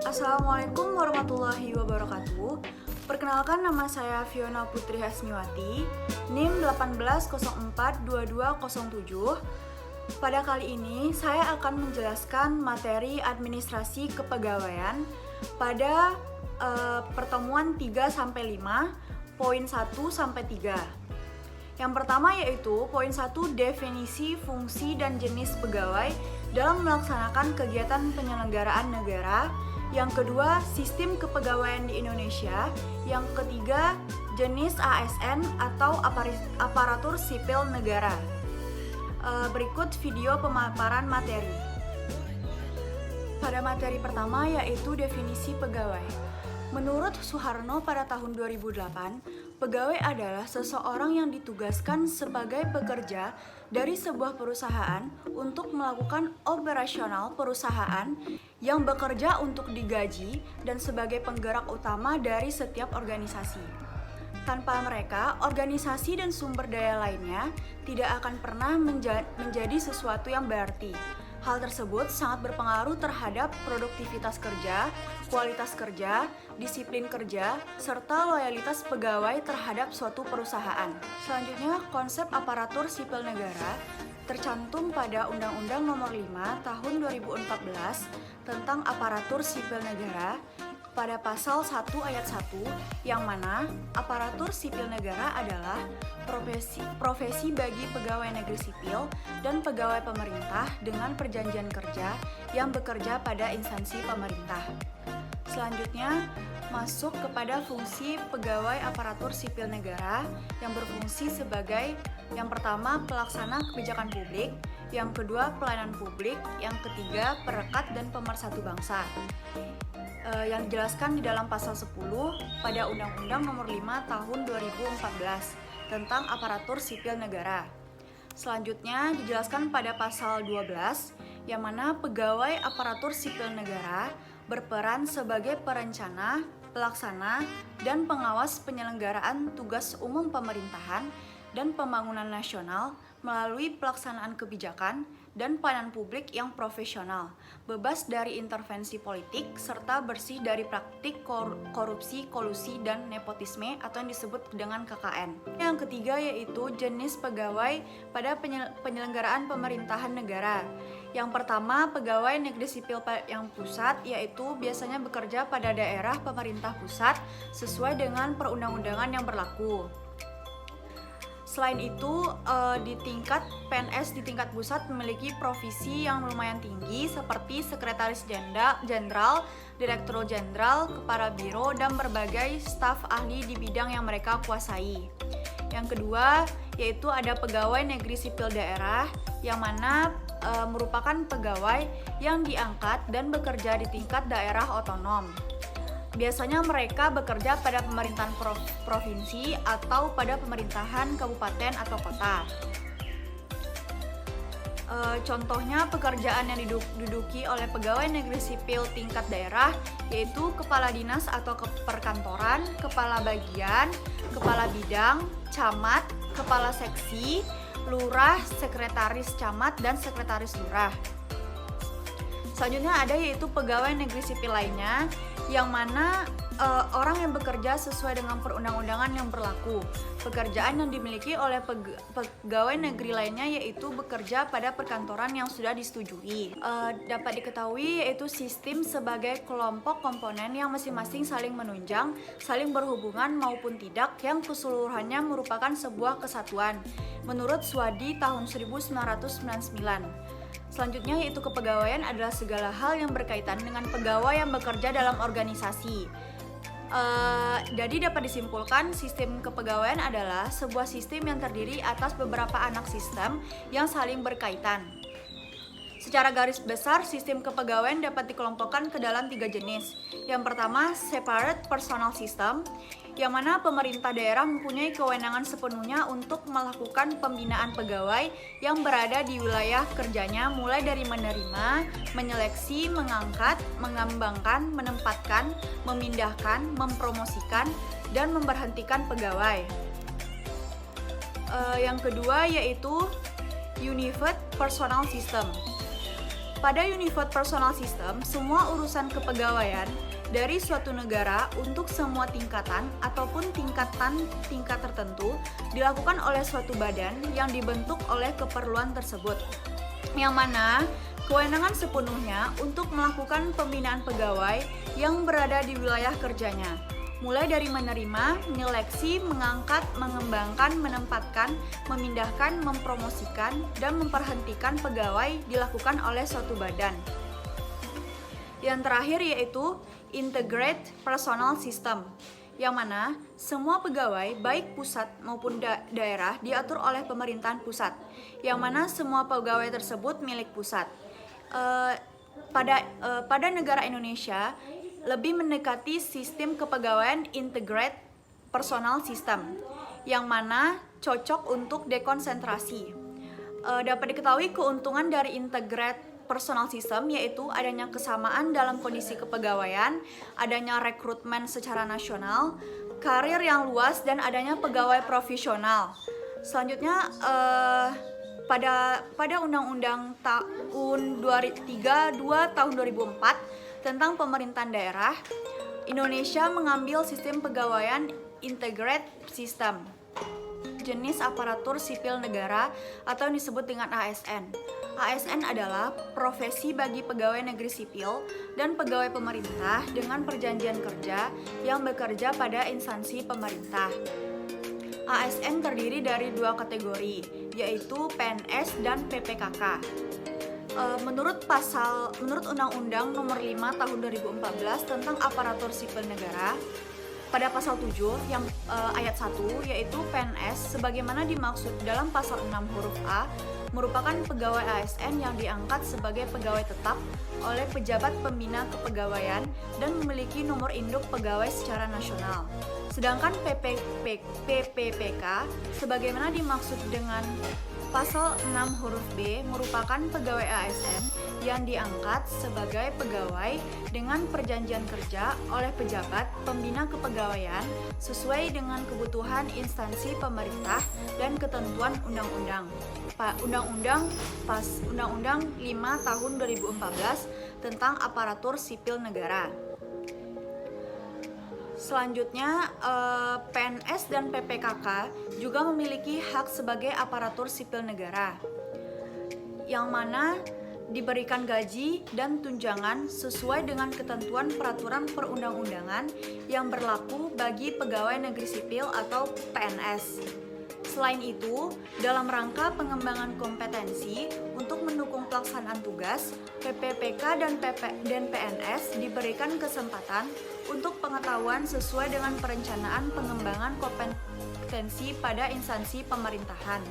Assalamualaikum warahmatullahi wabarakatuh. Perkenalkan, nama saya Fiona Putri Hasmiwati, NIM 18042207. Pada kali ini saya akan menjelaskan materi administrasi kepegawaian pada pertemuan 3-5, poin 1-3. Yang pertama yaitu poin 1, definisi, fungsi, dan jenis pegawai dalam melaksanakan kegiatan penyelenggaraan negara. Yang kedua, sistem kepegawaian di Indonesia. Yang ketiga, jenis ASN atau aparatur sipil negara. Berikut video pemaparan materi. Pada materi pertama yaitu definisi pegawai. Menurut Soeharno pada tahun 2008, pegawai adalah seseorang yang ditugaskan sebagai pekerja dari sebuah perusahaan untuk melakukan operasional perusahaan yang bekerja untuk digaji dan sebagai penggerak utama dari setiap organisasi. Tanpa mereka, organisasi dan sumber daya lainnya tidak akan pernah menjadi sesuatu yang berarti. Hal tersebut sangat berpengaruh terhadap produktivitas kerja, kualitas kerja, disiplin kerja, serta loyalitas pegawai terhadap suatu perusahaan. Selanjutnya, konsep aparatur sipil negara tercantum pada Undang-Undang Nomor 5 Tahun 2014 tentang aparatur sipil negara pada pasal 1 ayat 1, yang mana aparatur sipil negara adalah profesi bagi pegawai negeri sipil dan pegawai pemerintah dengan perjanjian kerja yang bekerja pada instansi pemerintah. Selanjutnya, masuk kepada fungsi pegawai aparatur sipil negara yang berfungsi sebagai yang pertama, pelaksana kebijakan publik, yang kedua, pelayanan publik, yang ketiga, perekat dan pemersatu bangsa. Yang dijelaskan di dalam pasal 10 pada Undang-Undang Nomor 5 Tahun 2014 tentang aparatur sipil negara. Selanjutnya dijelaskan pada pasal 12 yang mana pegawai aparatur sipil negara berperan sebagai perencana, pelaksana, dan pengawas penyelenggaraan tugas umum pemerintahan dan pembangunan nasional melalui pelaksanaan kebijakan dan pelayanan publik yang profesional, bebas dari intervensi politik, serta bersih dari praktik korupsi, kolusi, dan nepotisme atau yang disebut dengan KKN. Yang ketiga yaitu jenis pegawai pada penyelenggaraan pemerintahan negara. Yang pertama, pegawai negeri sipil yang pusat, yaitu biasanya bekerja pada daerah pemerintah pusat sesuai dengan perundang-undangan yang berlaku. Selain itu, di tingkat PNS di tingkat pusat memiliki profesi yang lumayan tinggi seperti sekretaris jenderal, direktur jenderal, kepala biro, dan berbagai staf ahli di bidang yang mereka kuasai. Yang kedua, yaitu ada pegawai negeri sipil daerah yang mana merupakan pegawai yang diangkat dan bekerja di tingkat daerah otonom. Biasanya mereka bekerja pada pemerintahan provinsi atau pada pemerintahan kabupaten atau kota. Contohnya pekerjaan yang diduduki oleh pegawai negeri sipil tingkat daerah yaitu kepala dinas atau perkantoran, kepala bagian, kepala bidang, camat, kepala seksi, lurah, sekretaris camat, dan sekretaris lurah. Selanjutnya ada yaitu pegawai negeri sipil lainnya yang mana orang yang bekerja sesuai dengan perundang-undangan yang berlaku. Pekerjaan yang dimiliki oleh pegawai negeri lainnya yaitu bekerja pada perkantoran yang sudah disetujui. Dapat diketahui yaitu sistem sebagai kelompok komponen yang masing-masing saling menunjang, saling berhubungan maupun tidak, yang keseluruhannya merupakan sebuah kesatuan menurut Swadi tahun 1999. Selanjutnya yaitu kepegawaian adalah segala hal yang berkaitan dengan pegawai yang bekerja dalam organisasi. Jadi dapat disimpulkan sistem kepegawaian adalah sebuah sistem yang terdiri atas beberapa anak sistem yang saling berkaitan. Secara garis besar, sistem kepegawaian dapat dikelompokkan ke dalam 3 jenis. Yang pertama, separate personal system, yang mana pemerintah daerah mempunyai kewenangan sepenuhnya untuk melakukan pembinaan pegawai yang berada di wilayah kerjanya, mulai dari menerima, menyeleksi, mengangkat, mengembangkan, menempatkan, memindahkan, mempromosikan, dan memberhentikan pegawai. Yang kedua yaitu unified personal system. Pada Unified Personal System, semua urusan kepegawaian dari suatu negara untuk semua tingkatan ataupun tingkat tertentu dilakukan oleh suatu badan yang dibentuk oleh keperluan tersebut, yang mana kewenangan sepenuhnya untuk melakukan pembinaan pegawai yang berada di wilayah kerjanya, mulai dari menerima, menyeleksi, mengangkat, mengembangkan, menempatkan, memindahkan, mempromosikan, dan memberhentikan pegawai dilakukan oleh suatu badan. Yang terakhir yaitu Integrated Personal System, yang mana semua pegawai baik pusat maupun daerah diatur oleh pemerintahan pusat, yang mana semua pegawai tersebut milik pusat. Pada negara Indonesia lebih mendekati sistem kepegawaian Integrated Personal System, yang mana cocok untuk dekonsentrasi. Dapat diketahui keuntungan dari Integrated Personal System yaitu adanya kesamaan dalam kondisi kepegawaian, adanya rekrutmen secara nasional, karir yang luas, dan adanya pegawai profesional. Selanjutnya pada Undang-Undang tahun 32 tahun 2004 tentang pemerintahan daerah, Indonesia mengambil sistem pegawaian Integrated System, jenis aparatur sipil negara atau yang disebut dengan ASN. ASN adalah profesi bagi pegawai negeri sipil dan pegawai pemerintah dengan perjanjian kerja yang bekerja pada instansi pemerintah. ASN terdiri dari dua kategori, yaitu PNS dan PPKK. Menurut Undang-Undang Nomor 5 Tahun 2014 tentang Aparatur Sipil Negara, pada pasal 7 yang ayat 1 yaitu PNS sebagaimana dimaksud dalam pasal 6 huruf A merupakan pegawai ASN yang diangkat sebagai pegawai tetap oleh pejabat pembina kepegawaian dan memiliki nomor induk pegawai secara nasional. Sedangkan PPPK sebagaimana dimaksud dengan pasal 6 huruf B merupakan pegawai ASN yang diangkat sebagai pegawai dengan perjanjian kerja oleh pejabat pembina kepegawaian sesuai dengan kebutuhan instansi pemerintah dan ketentuan undang-undang. Undang-Undang 5 Tahun 2014 tentang Aparatur Sipil Negara. Selanjutnya, PNS dan PPKK juga memiliki hak sebagai aparatur sipil negara, yang mana diberikan gaji dan tunjangan sesuai dengan ketentuan peraturan perundang-undangan yang berlaku bagi pegawai negeri sipil atau PNS. Selain itu, dalam rangka pengembangan kompetensi untuk mendukung pelaksanaan tugas, PPPK dan PNS diberikan kesempatan untuk pengetahuan sesuai dengan perencanaan pengembangan kompetensi pada instansi pemerintahan.